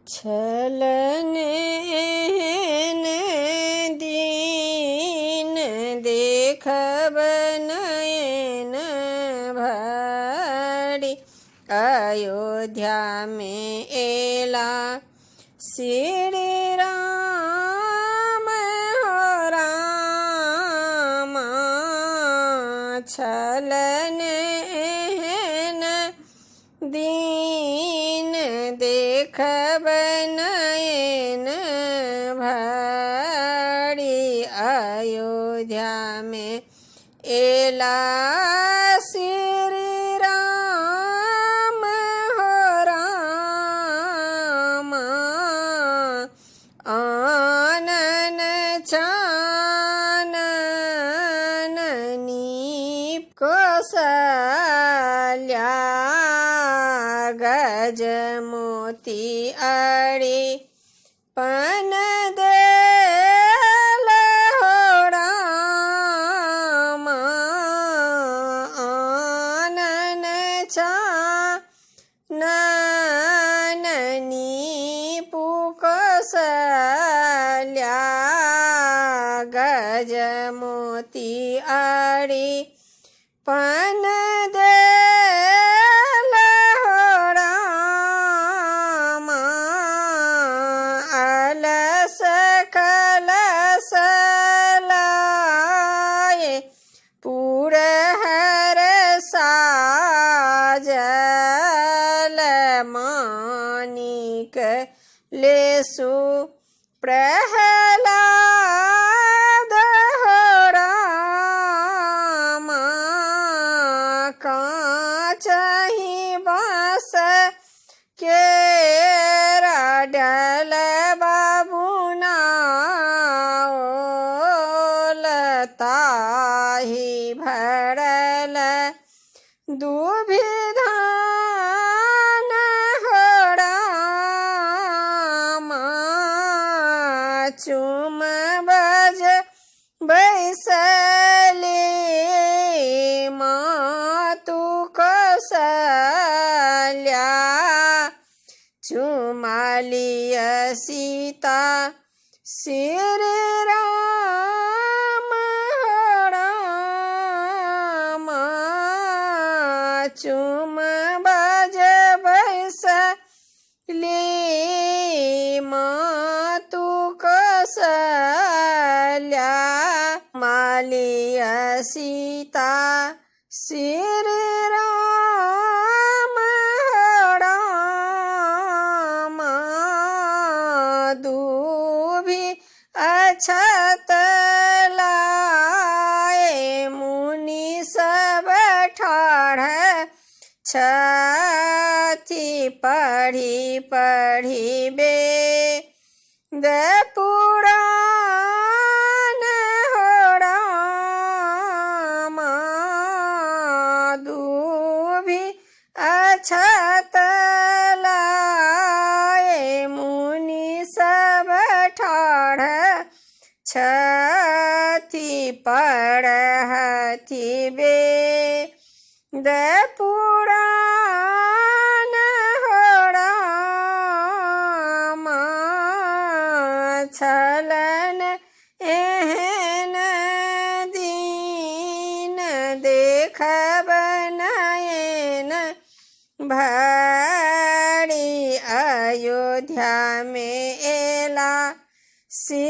छलन एहन दीन देखब नयन भरि। अयोध्या में एला श्री राम हो रामा। छलन एहन दीन देखब नयन भरि। अयोध्या में एला श्री राम हो रामा। आनन चानन नीप कौसल्या। गज मोती अरि पन देल हो रामा। आनन चानन नीप कौसल्या। गज मोती अरि पन देल हो रामा। अलस कलस लाए पुरहर साजल। मानिक लेसु प्रहलाद हो रामा। काचहि बाँस केरा डलबा बुनाओल। ताहि भरल दुभिधान हो रामा। चुम बज बैसले मातु कौसल्या। चुमालिय सीता श्री राम हो रामा। चुम बज बैसले मातु कौसल्या। मालिय सीता श्री राम हो रामा। दूभि अक्षत लाए मुनि सब ठाढ़ छथि। पढ़ी पढ़ी वेद पुराण हो रामा। दूभि अक्षत लाए मुनि सब ठाढ़ छथि। पढ़थि वेद पुराण हो रामा। छलन एहन दीन देखब नयन भरि। अयोध्या में एला श्री